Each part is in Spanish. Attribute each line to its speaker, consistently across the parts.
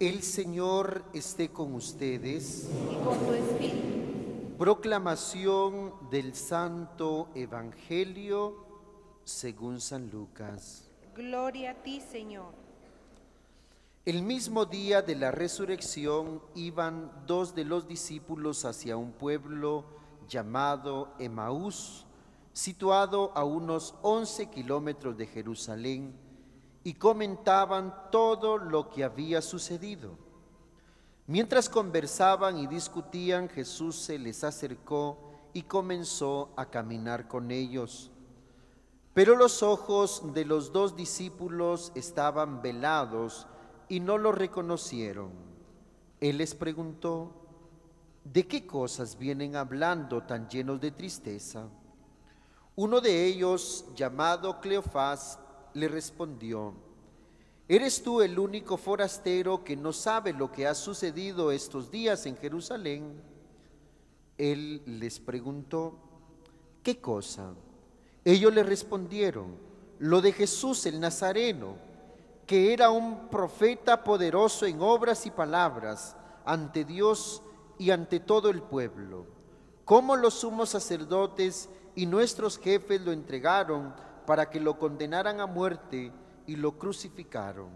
Speaker 1: El Señor esté con ustedes.
Speaker 2: Y con tu espíritu.
Speaker 1: Proclamación del Santo Evangelio según San Lucas.
Speaker 2: Gloria a ti, Señor.
Speaker 1: El mismo día de la resurrección iban dos de los discípulos hacia un pueblo llamado Emaús, situado a unos 11 kilómetros de Jerusalén, y comentaban todo lo que había sucedido. Mientras conversaban y discutían, Jesús se les acercó y comenzó a caminar con ellos. Pero los ojos de los dos discípulos estaban velados y no lo reconocieron. Él les preguntó: ¿de qué cosas vienen hablando tan llenos de tristeza? Uno de ellos, llamado Cleofás, le respondió: ¿eres tú el único forastero que no sabe lo que ha sucedido estos días en Jerusalén? Él les preguntó: ¿qué cosa? Ellos le respondieron: lo de Jesús el Nazareno, que era un profeta poderoso en obras y palabras ante Dios y ante todo el pueblo. Cómo los sumos sacerdotes y nuestros jefes lo entregaron para que lo condenaran a muerte y lo crucificaron.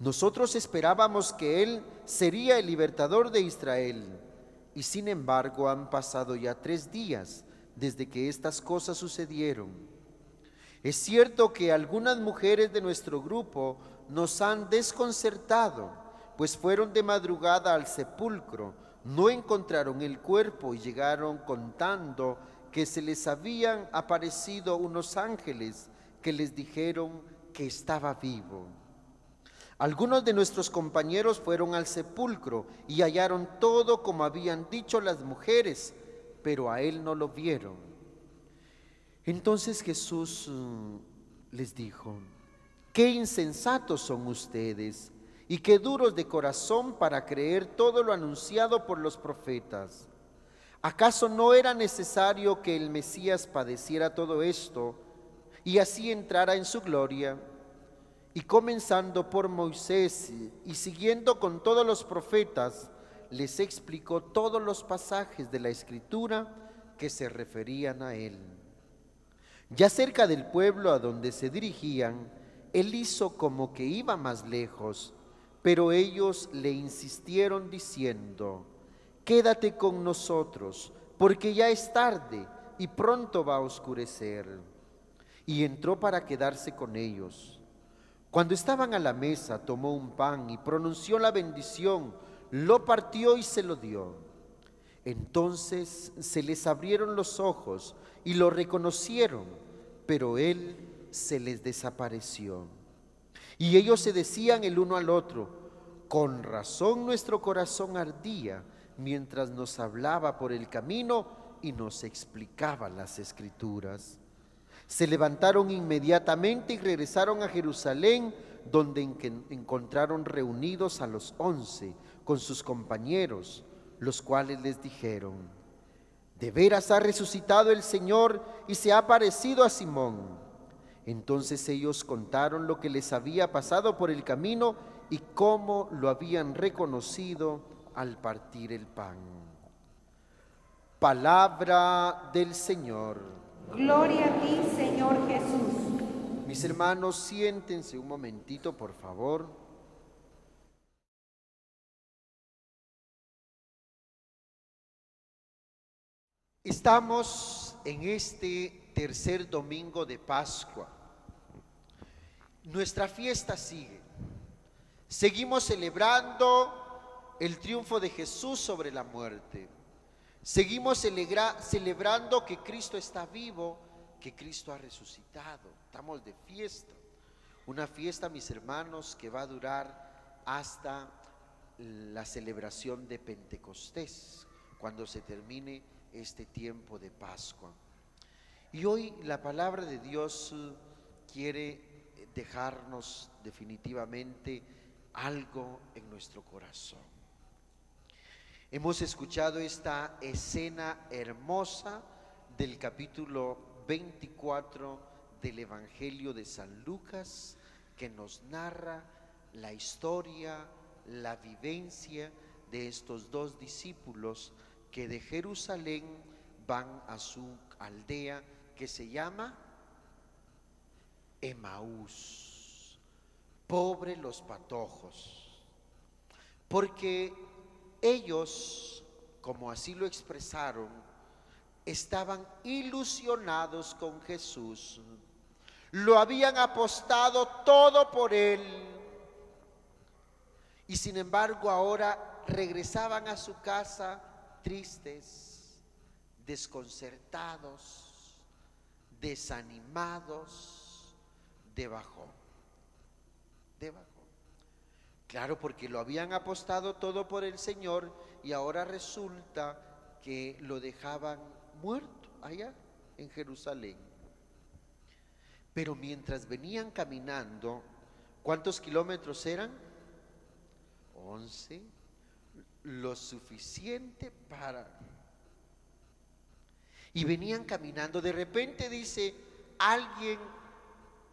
Speaker 1: Nosotros esperábamos que Él sería el libertador de Israel, y sin embargo han pasado ya 3 días desde que estas cosas sucedieron. Es cierto que algunas mujeres de nuestro grupo nos han desconcertado, pues fueron de madrugada al sepulcro, no encontraron el cuerpo y llegaron contando que se les habían aparecido unos ángeles que les dijeron que estaba vivo. Algunos de nuestros compañeros fueron al sepulcro y hallaron todo como habían dicho las mujeres, pero a él no lo vieron. Entonces Jesús les dijo: qué insensatos son ustedes y qué duros de corazón para creer todo lo anunciado por los profetas. ¿Acaso no era necesario que el Mesías padeciera todo esto y así entrara en su gloria? Y comenzando por Moisés y siguiendo con todos los profetas, les explicó todos los pasajes de la Escritura que se referían a él. Ya cerca del pueblo a donde se dirigían, él hizo como que iba más lejos, pero ellos le insistieron diciendo: quédate con nosotros, porque ya es tarde y pronto va a oscurecer. Y entró para quedarse con ellos. Cuando estaban a la mesa, tomó un pan y pronunció la bendición, lo partió y se lo dio. Entonces se les abrieron los ojos y lo reconocieron, pero él se les desapareció. Y ellos se decían el uno al otro: con razón nuestro corazón ardía mientras nos hablaba por el camino y nos explicaba las Escrituras. Se levantaron inmediatamente y regresaron a Jerusalén, donde encontraron reunidos a los 11 con sus compañeros, los cuales les dijeron: de veras ha resucitado el Señor y se ha aparecido a Simón. Entonces ellos contaron lo que les había pasado por el camino y cómo lo habían reconocido al partir el pan. Palabra del Señor.
Speaker 2: Gloria a ti, Señor Jesús.
Speaker 1: Mis hermanos, siéntense un momentito, por favor. Estamos en este tercer domingo de Pascua. Nuestra fiesta sigue. Seguimos celebrando el triunfo de Jesús sobre la muerte. Seguimos celebrando que Cristo está vivo, que Cristo ha resucitado. Estamos de fiesta. Una fiesta, mis hermanos, que va a durar hasta la celebración de Pentecostés, cuando se termine este tiempo de Pascua. Y hoy la palabra de Dios quiere dejarnos definitivamente algo en nuestro corazón. Hemos escuchado esta escena hermosa del capítulo 24 del Evangelio de San Lucas, que nos narra la historia, la vivencia de estos dos discípulos que de Jerusalén van a su aldea que se llama Emaús. Pobre los patojos, porque ellos, como así lo expresaron, estaban ilusionados con Jesús, lo habían apostado todo por él, y sin embargo ahora regresaban a su casa tristes, desconcertados, desanimados, de bajón. Claro, porque lo habían apostado todo por el Señor y ahora resulta que lo dejaban muerto allá en Jerusalén. Pero mientras venían caminando, ¿cuántos kilómetros eran? 11, lo suficiente para... Y venían caminando, de repente dice, alguien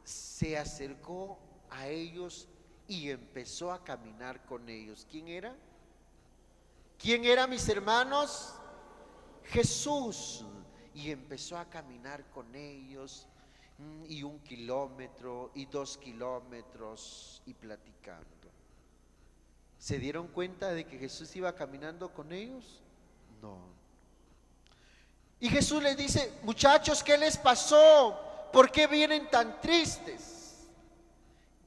Speaker 1: se acercó a ellos y empezó a caminar con ellos. ¿Quién era? ¿Quién era, mis hermanos? Jesús. Y empezó a caminar con ellos, y 1 kilómetro, y 2 kilómetros, y platicando. ¿Se dieron cuenta de que Jesús iba caminando con ellos? No. Y Jesús les dice, muchachos, ¿qué les pasó? ¿Por qué vienen tan tristes?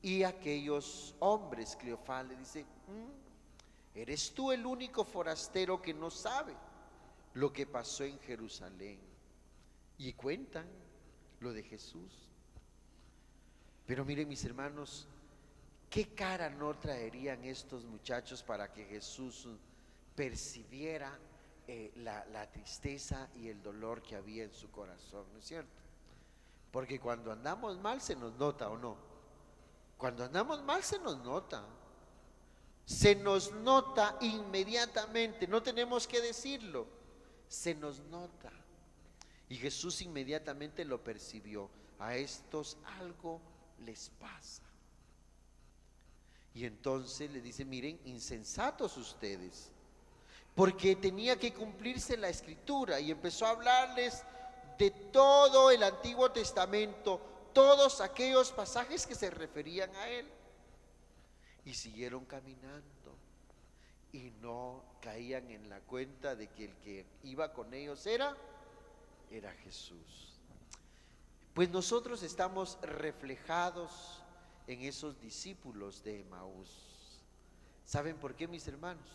Speaker 1: Y aquellos hombres, Cleofás le dice, ¿eres tú el único forastero que no sabe lo que pasó en Jerusalén? Y cuentan lo de Jesús. Pero miren, mis hermanos, ¿qué cara no traerían estos muchachos para que Jesús percibiera la tristeza y el dolor que había en su corazón? ¿No es cierto? Porque cuando andamos mal se nos nota, ¿o no? Cuando andamos mal se nos nota inmediatamente, no tenemos que decirlo, se nos nota. Y Jesús inmediatamente lo percibió, a estos algo les pasa. Y entonces le dice, miren, insensatos ustedes, porque tenía que cumplirse la escritura, y empezó a hablarles de todo el Antiguo Testamento, todos aquellos pasajes que se referían a él. Y siguieron caminando y no caían en la cuenta de que el que iba con ellos era Jesús. Pues nosotros estamos reflejados en esos discípulos de Emaús. ¿Saben por qué, mis hermanos?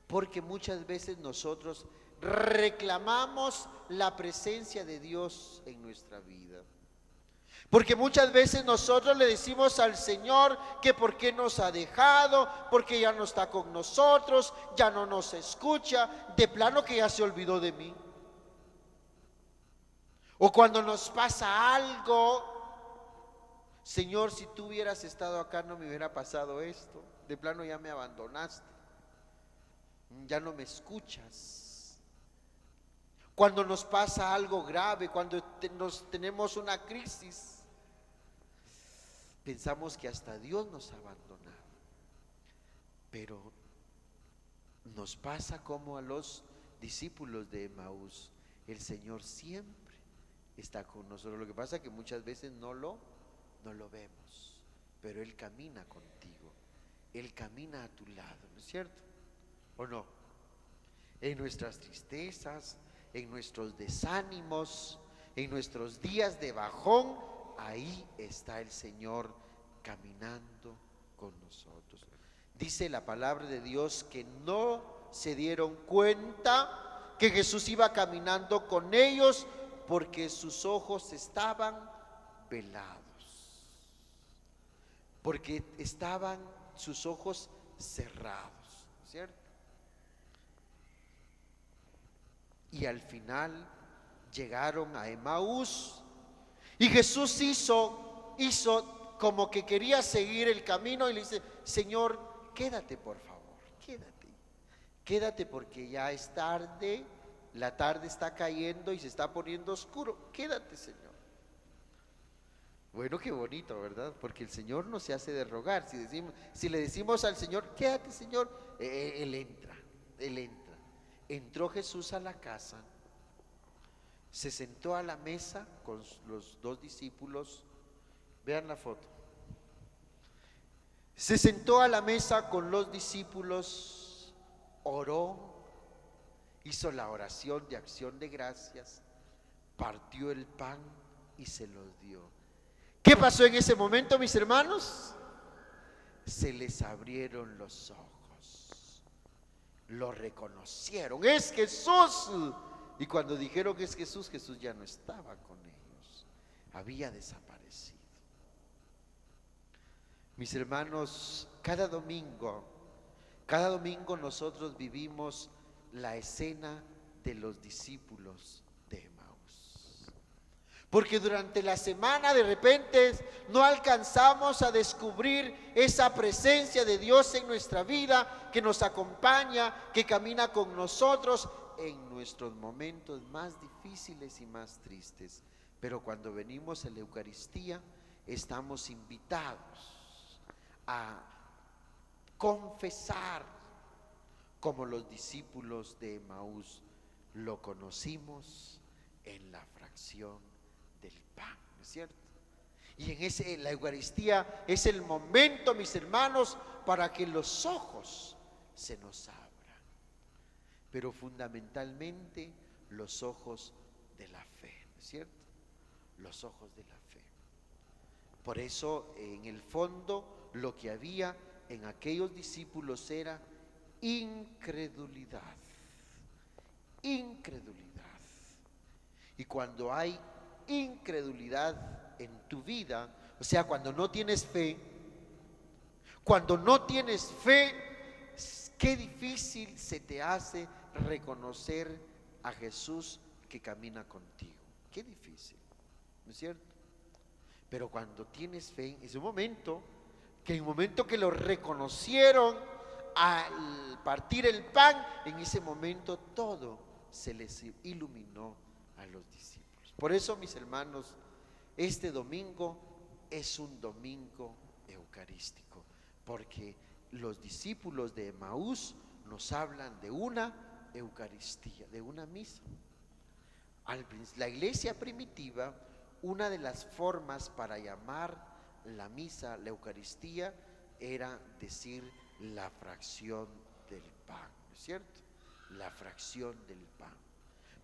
Speaker 1: Porque muchas veces nosotros reclamamos la presencia de Dios en nuestra vida. Porque muchas veces nosotros le decimos al Señor que por qué nos ha dejado, porque ya no está con nosotros, ya no nos escucha, de plano que ya se olvidó de mí. O cuando nos pasa algo, Señor, si tú hubieras estado acá no me hubiera pasado esto, de plano ya me abandonaste, ya no me escuchas. Cuando nos pasa algo grave, cuando tenemos una crisis, pensamos que hasta Dios nos ha abandonado. Pero nos pasa como a los discípulos de Emaús, el Señor siempre está con nosotros. Lo que pasa es que muchas veces no lo vemos, pero Él camina contigo, Él camina a tu lado, ¿no es cierto? ¿O no? En nuestras tristezas, en nuestros desánimos, en nuestros días de bajón, ahí está el Señor caminando con nosotros. Dice la palabra de Dios que no se dieron cuenta que Jesús iba caminando con ellos porque sus ojos estaban velados, porque estaban sus ojos cerrados, ¿cierto? Y al final llegaron a Emaús y Jesús hizo como que quería seguir el camino y le dice, Señor, quédate por favor, quédate porque ya es tarde, la tarde está cayendo y se está poniendo oscuro, quédate, Señor. Bueno, qué bonito, ¿verdad? Porque el Señor no se hace de rogar. Si le decimos al Señor, quédate, Señor, Él entra, Él entra. Entró Jesús a la casa, se sentó a la mesa con los dos discípulos. Vean la foto. Se sentó a la mesa con los discípulos, oró, hizo la oración de acción de gracias, partió el pan y se los dio. ¿Qué pasó en ese momento, mis hermanos? Se les abrieron los ojos, lo reconocieron, es Jesús. Y cuando dijeron que es Jesús, Jesús ya no estaba con ellos, había desaparecido. Mis hermanos, cada domingo nosotros vivimos la escena de los discípulos de Emaús. Porque durante la semana de repente no alcanzamos a descubrir esa presencia de Dios en nuestra vida, que nos acompaña, que camina con nosotros en nuestros momentos más difíciles y más tristes. Pero cuando venimos a la Eucaristía, estamos invitados a confesar como los discípulos de Emaús lo conocimos en la fracción del pan, ¿no es cierto? Y en la Eucaristía es el momento, mis hermanos, para que los ojos se nos abran, pero fundamentalmente los ojos de la fe, ¿no es cierto? Los ojos de la fe. Por eso, en el fondo, lo que había en aquellos discípulos era incredulidad. Incredulidad. Y cuando hay incredulidad en tu vida, o sea, cuando no tienes fe, qué difícil se te hace reconocer a Jesús que camina contigo. Qué difícil, ¿no es cierto? Pero cuando tienes fe, es un momento que en el momento que lo reconocieron al partir el pan, en ese momento todo se les iluminó a los discípulos. Por eso, mis hermanos, este domingo es un domingo eucarístico, porque los discípulos de Emaús nos hablan de una Eucaristía, de una misa. La iglesia primitiva, una de las formas para llamar la misa, la Eucaristía, era decir la fracción del pan, ¿no es cierto? La fracción del pan.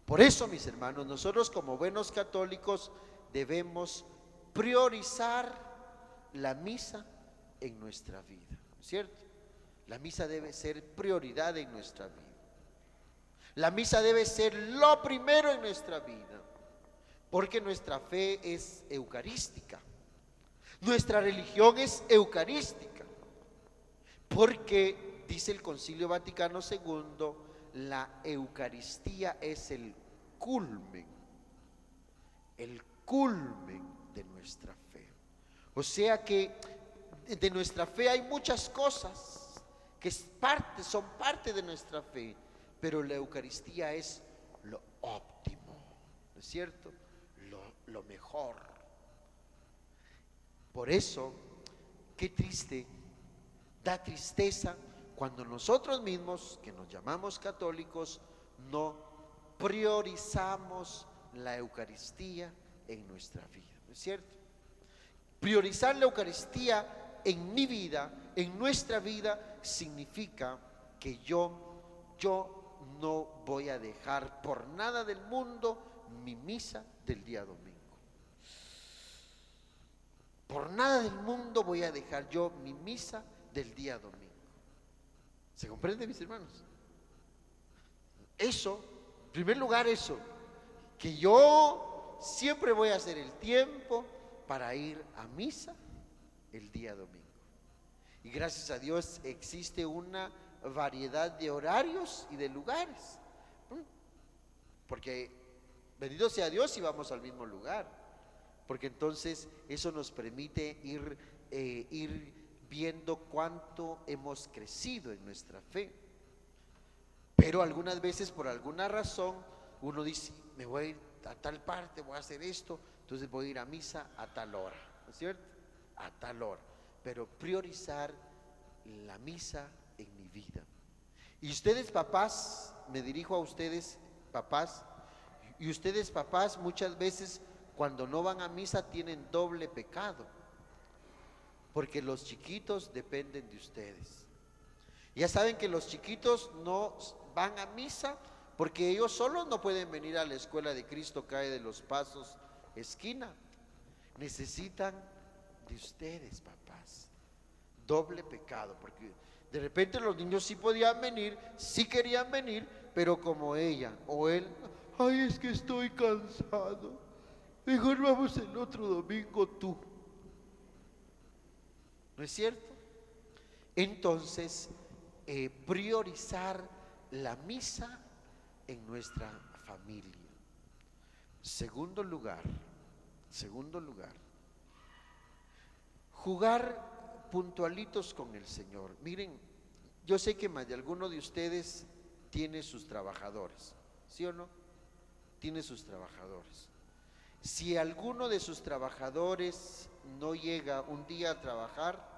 Speaker 1: Por eso, mis hermanos, nosotros como buenos católicos debemos priorizar la misa en nuestra vida, ¿no es cierto? La misa debe ser prioridad en nuestra vida. La misa debe ser lo primero en nuestra vida, porque nuestra fe es eucarística. Nuestra religión es eucarística, porque dice el Concilio Vaticano II, la Eucaristía es el culmen de nuestra fe. O sea que de nuestra fe hay muchas cosas que son parte de nuestra fe, pero la Eucaristía es lo óptimo, ¿no es cierto? Lo mejor. Por eso, qué triste, da tristeza cuando nosotros mismos, que nos llamamos católicos, no priorizamos la Eucaristía en nuestra vida, ¿no es cierto? Priorizar la Eucaristía en mi vida, en nuestra vida, significa que yo no voy a dejar por nada del mundo mi misa del día domingo. Por nada del mundo voy a dejar yo mi misa del día domingo. ¿Se comprende, mis hermanos? Eso, en primer lugar, que yo siempre voy a hacer el tiempo para ir a misa el día domingo. Y gracias a Dios existe una variedad de horarios y de lugares, porque bendito sea Dios y vamos al mismo lugar, porque entonces eso nos permite ir viendo cuánto hemos crecido en nuestra fe. Pero algunas veces, por alguna razón, uno dice, me voy a ir a tal parte, voy a hacer esto, entonces voy a ir a misa a tal hora, ¿no es cierto? A tal hora. Pero priorizar la misa en mi vida. Y ustedes papás, me dirijo a ustedes papás, y ustedes papás muchas veces cuando no van a misa tienen doble pecado, porque los chiquitos dependen de ustedes. Ya saben que los chiquitos no van a misa porque ellos solos no pueden venir a la escuela de Cristo Cae de los Pasos esquina. Necesitan de ustedes, papás. Doble pecado, porque de repente los niños sí podían venir, sí querían venir, pero como ella o él, ay, es que estoy cansado, mejor vamos el otro domingo tú. ¿No es cierto? Entonces, priorizar la misa en nuestra familia. Segundo lugar, jugar puntualitos con el Señor. Miren, yo sé que más de alguno de ustedes tiene sus trabajadores, ¿sí o no? Tiene sus trabajadores. Si alguno de sus trabajadores no llega un día a trabajar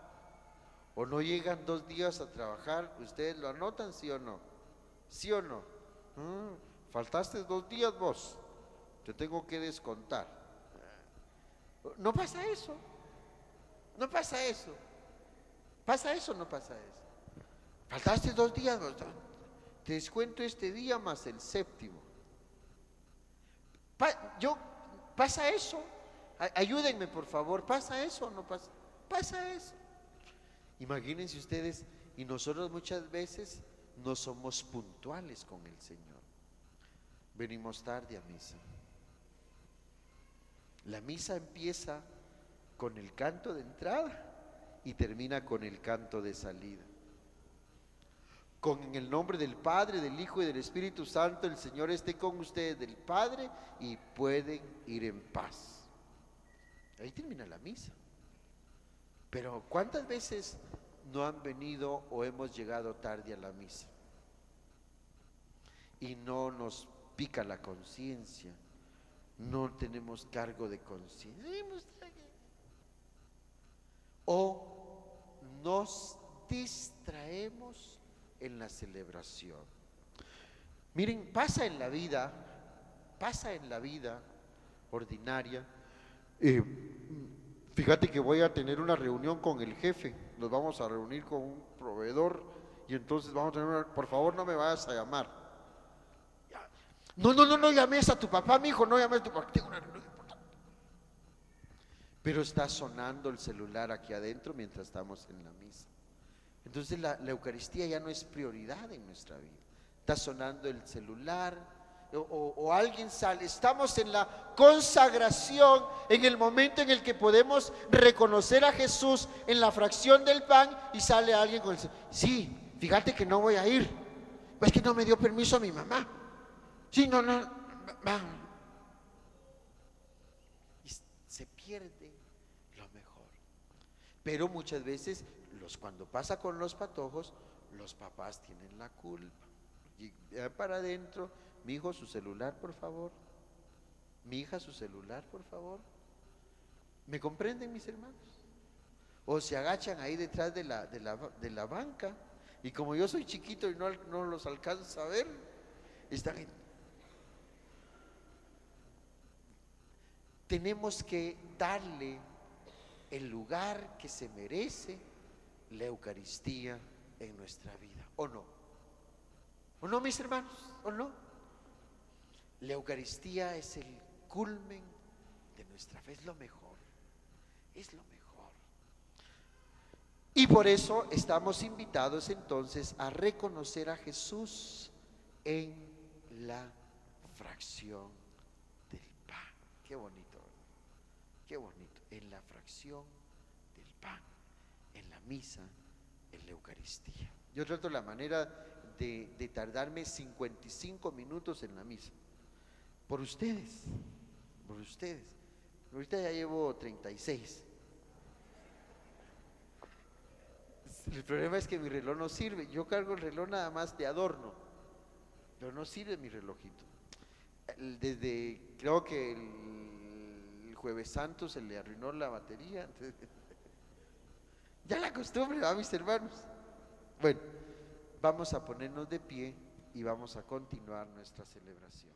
Speaker 1: o no llegan 2 días a trabajar, ¿ustedes lo anotan, sí o no? ¿Sí o no? Faltaste 2 días vos, te tengo que descontar. No pasa eso. No pasa eso. ¿Pasa eso o no pasa eso? Faltaste 2 días, te descuento este día más el séptimo. ¿Pasa eso? Ayúdenme por favor, ¿pasa eso o no pasa? Pasa eso. Imagínense ustedes, y nosotros muchas veces no somos puntuales con el Señor. Venimos tarde a misa. La misa empieza con el canto de entrada y termina con el canto de salida. En el nombre del Padre, del Hijo y del Espíritu Santo, el Señor esté con ustedes, del Padre, y pueden ir en paz. Ahí termina la misa. Pero ¿cuántas veces no han venido o hemos llegado tarde a la misa? Y no nos pica la conciencia, no tenemos cargo de conciencia. O nos distraemos en la celebración. Miren, pasa en la vida ordinaria. Fíjate que voy a tener una reunión con el jefe, nos vamos a reunir con un proveedor y entonces vamos a tener por favor no me vayas a llamar. No llames a tu papá, mi hijo, no llames a tu papá, tengo una reunión importante. Pero está sonando el celular aquí adentro mientras estamos en la misa. Entonces la Eucaristía ya no es prioridad en nuestra vida. Está sonando el celular o alguien sale. Estamos en la consagración, en el momento en el que podemos reconocer a Jesús en la fracción del pan y sale alguien con el celular. Sí, fíjate que no voy a ir. Es que no me dio permiso a mi mamá. Sí, no. Y se pierde lo mejor. Pero muchas veces cuando pasa con los patojos, los papás tienen la culpa. Y para adentro, mi hijo su celular por favor, mi hija su celular por favor. ¿Me comprenden mis hermanos? O se agachan ahí detrás de la banca y como yo soy chiquito y no los alcanzo a ver, están en... Tenemos que darle el lugar que se merece la Eucaristía en nuestra vida, ¿o no? ¿O no, mis hermanos? ¿O no? La Eucaristía es el culmen de nuestra fe, es lo mejor, es lo mejor. Y por eso estamos invitados entonces a reconocer a Jesús en la fracción del pan. Qué bonito, en la fracción del pan, en la misa, en la Eucaristía. Yo trato la manera de tardarme 55 minutos en la misa. Por ustedes. Ahorita ya llevo 36. El problema es que mi reloj no sirve. Yo cargo el reloj nada más de adorno, pero no sirve mi relojito. Desde creo que el Jueves Santo se le arruinó la batería. Entonces, ya la costumbre, ¿va, mis hermanos? Bueno, vamos a ponernos de pie y vamos a continuar nuestra celebración.